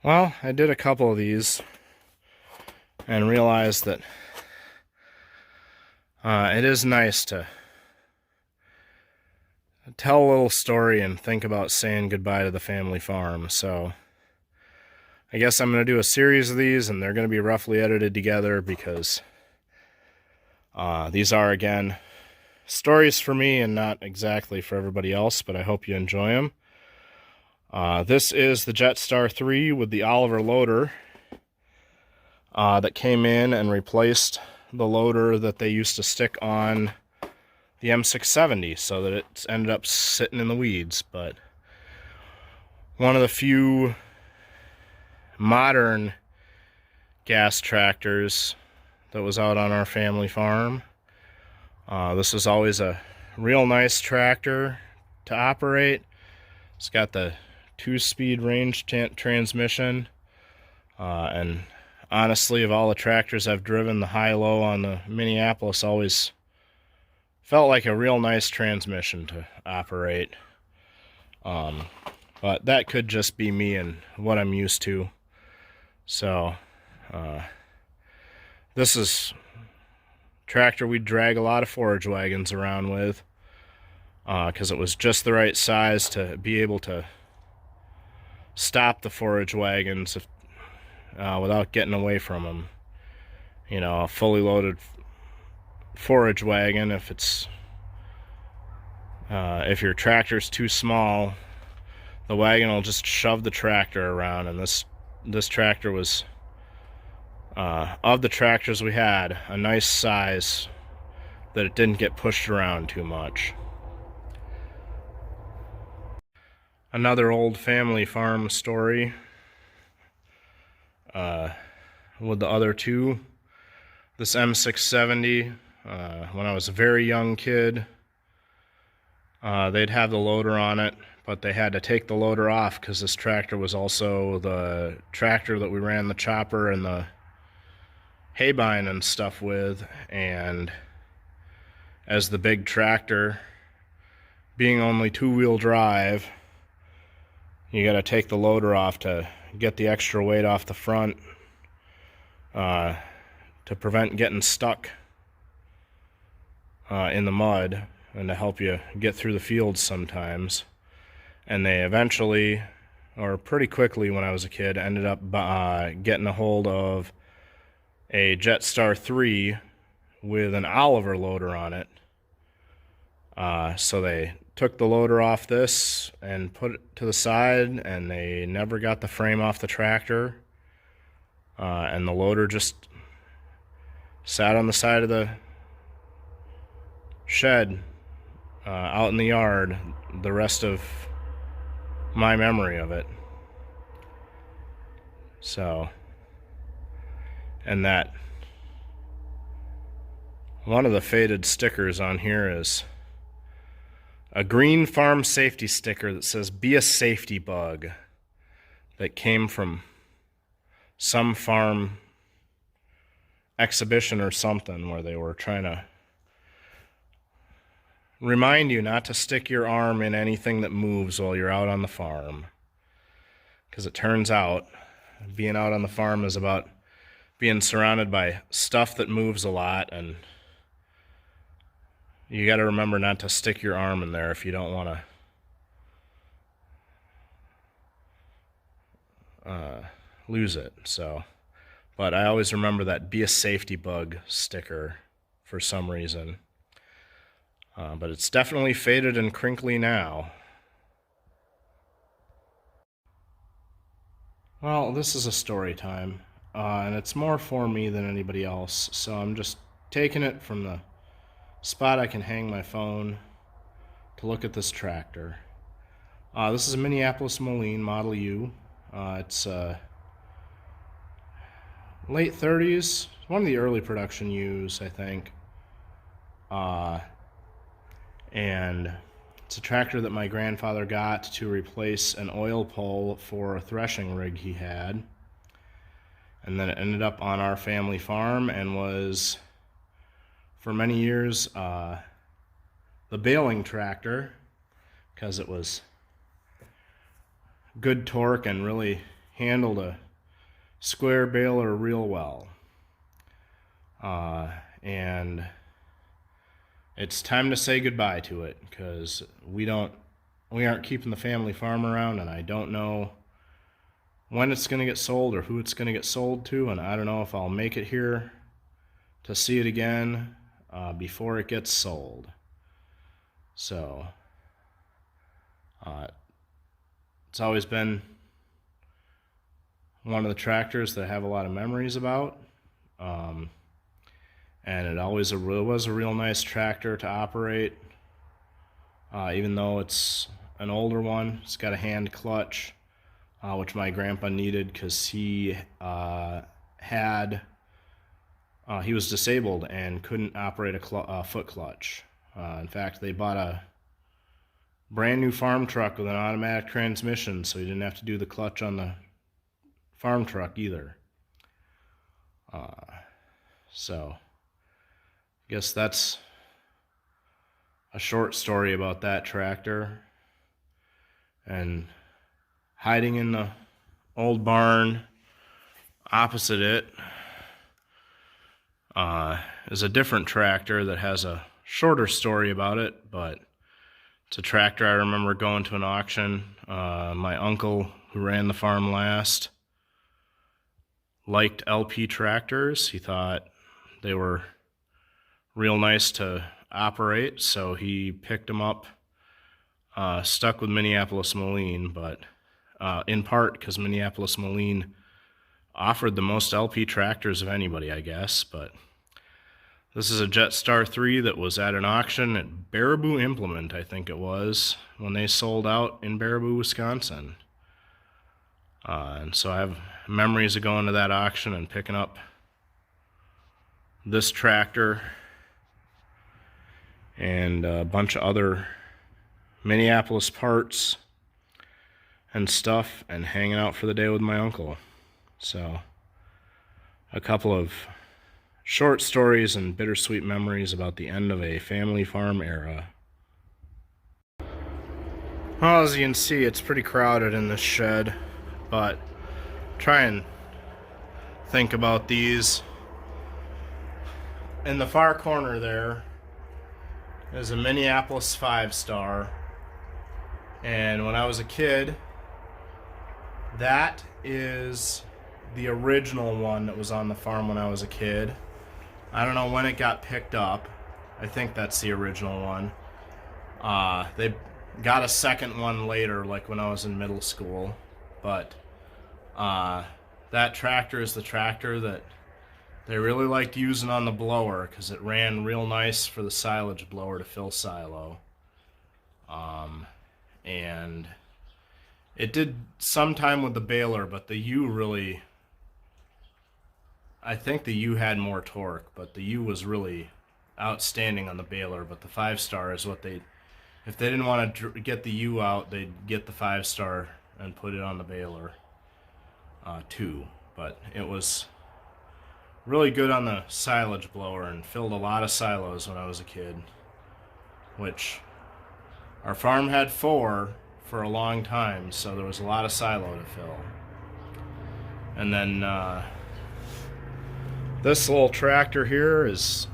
Well, I did a couple of these and realized that it is nice to tell a little story and think about saying goodbye to the family farm. So I guess I'm going to do a series of these, and they're going to be roughly edited together because these are, again, stories for me and not exactly for everybody else, but I hope you enjoy them. This is the Jetstar 3 with the Oliver loader that came in and replaced the loader that they used to stick on the M670, so that it ended up sitting in the weeds. But one of the few modern gas tractors that was out on our family farm. This is always a real nice tractor to operate. It's got the 2-speed range transmission, and honestly, of all the tractors I've driven, the high-low on the Minneapolis always felt like a real nice transmission to operate. But that could just be me and what I'm used to. So, this is a tractor we'd drag a lot of forage wagons around with, because it was just the right size to be able to stop the forage wagons without getting away from them. You know, a fully loaded forage wagon, if your tractor's too small, the wagon will just shove the tractor around. And this tractor was, of the tractors we had, a nice size that it didn't get pushed around too much. Another old family farm story with the other two. This M670, when I was a very young kid, they'd have the loader on it, but they had to take the loader off because this tractor was also the tractor that we ran the chopper and the haybine and stuff with. And as the big tractor, being only 2-wheel drive, you got to take the loader off to get the extra weight off the front, to prevent getting stuck in the mud, and to help you get through the fields sometimes. And they eventually, or pretty quickly when I was a kid, ended up getting a hold of a Jetstar 3 with an Oliver loader on it. So they took the loader off this and put it to the side, and they never got the frame off the tractor. And the loader just sat on the side of the shed out in the yard the rest of my memory of it. So, and that one of the faded stickers on here is a green farm safety sticker that says "Be a safety bug," that came from some farm exhibition or something where they were trying to remind you not to stick your arm in anything that moves while you're out on the farm. Because it turns out being out on the farm is about being surrounded by stuff that moves a lot, and you got to remember not to stick your arm in there if you don't want to lose it. So, but I always remember that "Be a safety bug" sticker for some reason. But it's definitely faded and crinkly now. Well, this is a story time, and it's more for me than anybody else, so I'm just taking it from the spot I can hang my phone to look at this tractor. This is a Minneapolis Moline Model U. It's late 30s, one of the early production U's, I think. And it's a tractor that my grandfather got to replace an oil pull for a threshing rig he had. And then it ended up on our family farm and was, for many years, the baling tractor, because it was good torque and really handled a square baler real well. And it's time to say goodbye to it, because we aren't keeping the family farm around, and I don't know when it's going to get sold or who it's going to get sold to, and I don't know if I'll make it here to see it again before it gets sold. So it's always been one of the tractors that I have a lot of memories about. And it always was a real nice tractor to operate, even though it's an older one. It's got a hand clutch, which my grandpa needed because he was disabled and couldn't operate a foot clutch. In fact, they bought a brand new farm truck with an automatic transmission, so he didn't have to do the clutch on the farm truck either. So I guess that's a short story about that tractor. And hiding in the old barn opposite it is a different tractor that has a shorter story about it, but it's a tractor I remember going to an auction. My uncle, who ran the farm last, liked LP tractors. He thought they were real nice to operate, so he picked them up, stuck with Minneapolis Moline, but in part because Minneapolis Moline offered the most LP tractors of anybody, I guess. But this is a Jetstar 3 that was at an auction at Baraboo Implement, I think it was, when they sold out in Baraboo, Wisconsin. And so I have memories of going to that auction and picking up this tractor and a bunch of other Minneapolis parts and stuff, and hanging out for the day with my uncle. So a couple of short stories and bittersweet memories about the end of a family farm era. Well, as you can see, it's pretty crowded in this shed, but try and think about these. In the far corner there is a Minneapolis 5-star, and when I was a kid, that is the original one that was on the farm when I was a kid. I don't know when it got picked up. I think that's the original one. They got a second one later, like when I was in middle school, but that tractor is the tractor that they really liked using on the blower because it ran real nice for the silage blower to fill silo. And it did sometime with the baler, but the U really, I think the U had more torque, but the U was really outstanding on the baler. But the 5-star is what if they didn't want to get the U out, they'd get the 5-star and put it on the baler too. But it was really good on the silage blower and filled a lot of silos when I was a kid, which our farm had 4 for a long time, so there was a lot of silo to fill. And then this little tractor here is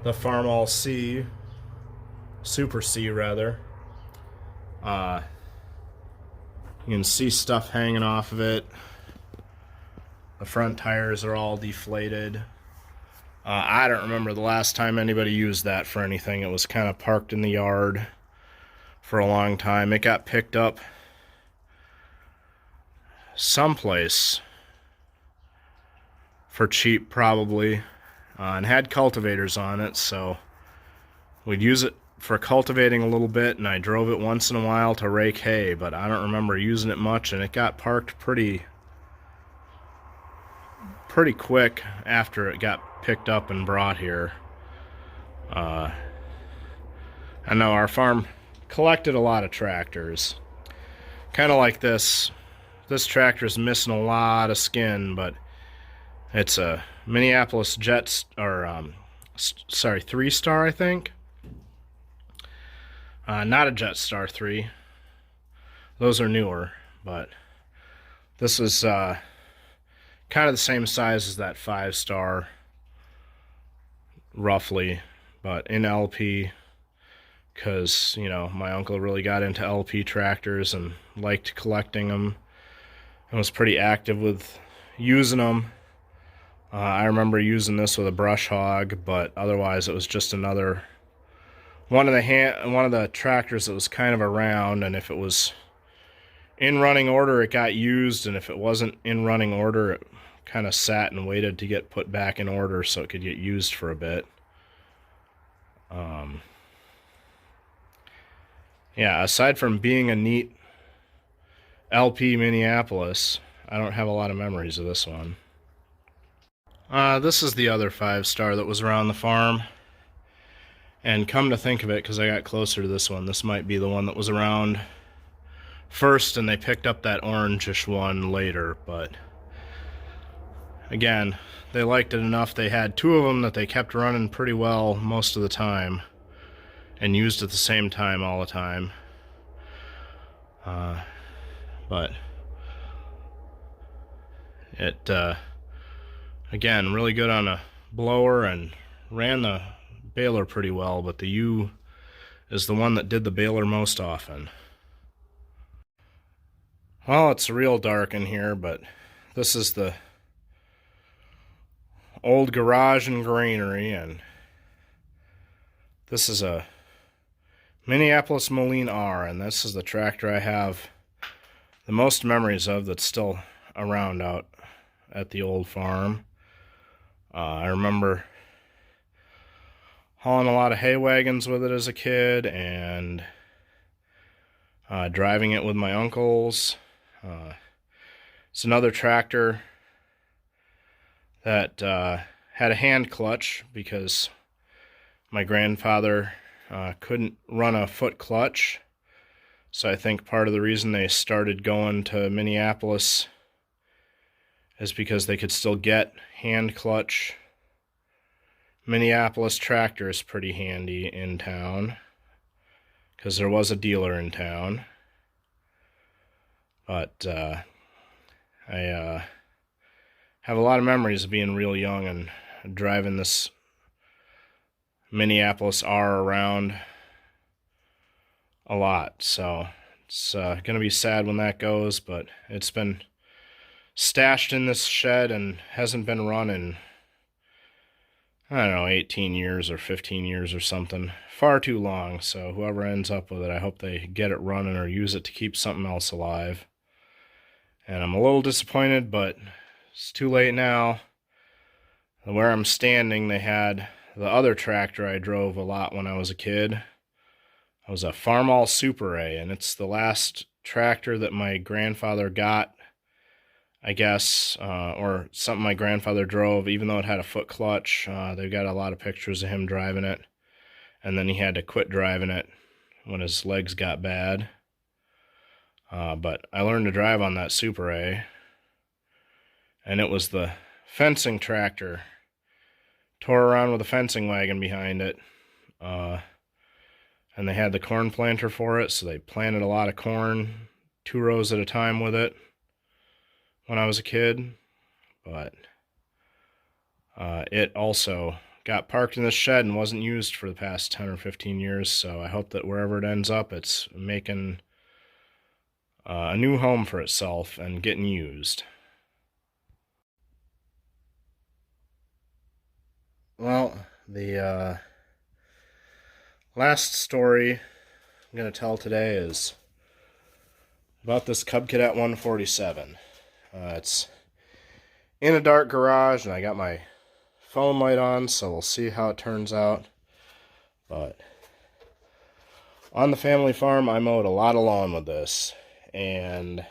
the Farm All C, Super C rather. You can see stuff hanging off of it. The front tires are all deflated. I don't remember the last time anybody used that for anything. It was kind of parked in the yard for a long time. It got picked up someplace for cheap probably, and had cultivators on it, so we'd use it for cultivating a little bit, and I drove it once in a while to rake hay, but I don't remember using it much, and it got parked pretty quick after it got picked up and brought here. I know our farm collected a lot of tractors, kind of like this. This tractor's missing a lot of skin, but it's a Minneapolis 3-star, I think. Not a Jetstar 3. Those are newer, but this is kind of the same size as that 5-star, roughly, but in LP, because, you know, my uncle really got into LP tractors and liked collecting them and was pretty active with using them. I remember using this with a brush hog, but otherwise it was just another one of the tractors that was kind of around, and if it was in running order, it got used, and if it wasn't in running order, it kind of sat and waited to get put back in order so it could get used for a bit. Yeah, aside from being a neat LP Minneapolis, I don't have a lot of memories of this one. This is the other 5-star that was around the farm. And come to think of it, because I got closer to this one, this might be the one that was around first, and they picked up that orangish one later, but again, they liked it enough. They had 2 of them that they kept running pretty well most of the time and used at the same time all the time. But it, again, really good on a blower and ran the baler pretty well, but the U is the one that did the baler most often. Well, it's real dark in here, but this is the old garage and granary, and this is a Minneapolis Moline R, and this is the tractor I have the most memories of that's still around out at the old farm. I remember hauling a lot of hay wagons with it as a kid, and driving it with my uncles. It's another tractor that had a hand clutch because my grandfather couldn't run a foot clutch. So I think part of the reason they started going to Minneapolis is because they could still get hand clutch. Minneapolis tractor is pretty handy in town because there was a dealer in town. But I have a lot of memories of being real young and driving this Minneapolis R around a lot. So it's going to be sad when that goes, but it's been stashed in this shed and hasn't been run in, I don't know, 18 years or 15 years or something. Far too long. So whoever ends up with it, I hope they get it running or use it to keep something else alive. And I'm a little disappointed, but it's too late now. Where I'm standing, they had the other tractor I drove a lot when I was a kid. It was a Farmall Super A, and it's the last tractor that my grandfather got, I guess, or something my grandfather drove, even though it had a foot clutch. They've got a lot of pictures of him driving it, and then he had to quit driving it when his legs got bad. But I learned to drive on that Super A, and it was the fencing tractor. Tore around with a fencing wagon behind it, and they had the corn planter for it, so they planted a lot of corn, 2 rows at a time with it when I was a kid. But it also got parked in the shed and wasn't used for the past 10 or 15 years, so I hope that wherever it ends up, it's making a new home for itself and getting used. Well, the last story I'm going to tell today is about this Cub Cadet 147. It's in a dark garage, and I got my phone light on, so we'll see how it turns out. But on the family farm, I mowed a lot of lawn with this, and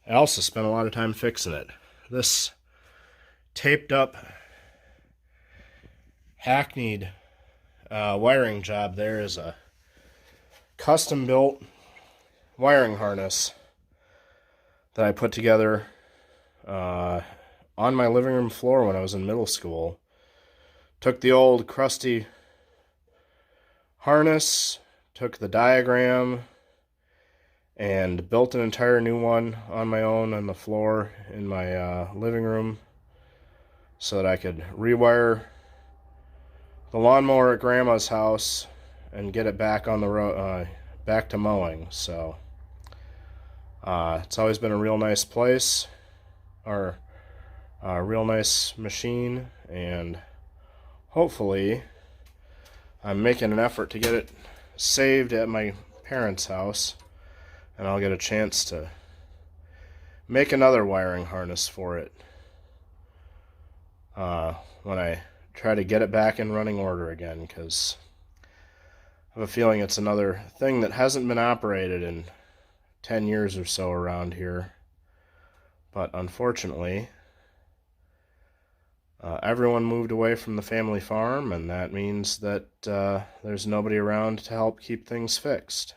I also spent a lot of time fixing it. This taped up, hackneyed wiring job there is a custom built wiring harness that I put together on my living room floor when I was in middle school. Took the old crusty harness, took the diagram, and built an entire new one on my own on the floor in my living room so that I could rewire the lawnmower at Grandma's house and get it back on the road, back to mowing. So it's always been a real nice place, or a real nice machine, and hopefully I'm making an effort to get it saved at my parents' house, and I'll get a chance to make another wiring harness for it when I try to get it back in running order again, because I have a feeling it's another thing that hasn't been operated in 10 years or so around here. But unfortunately, everyone moved away from the family farm, and that means that there's nobody around to help keep things fixed.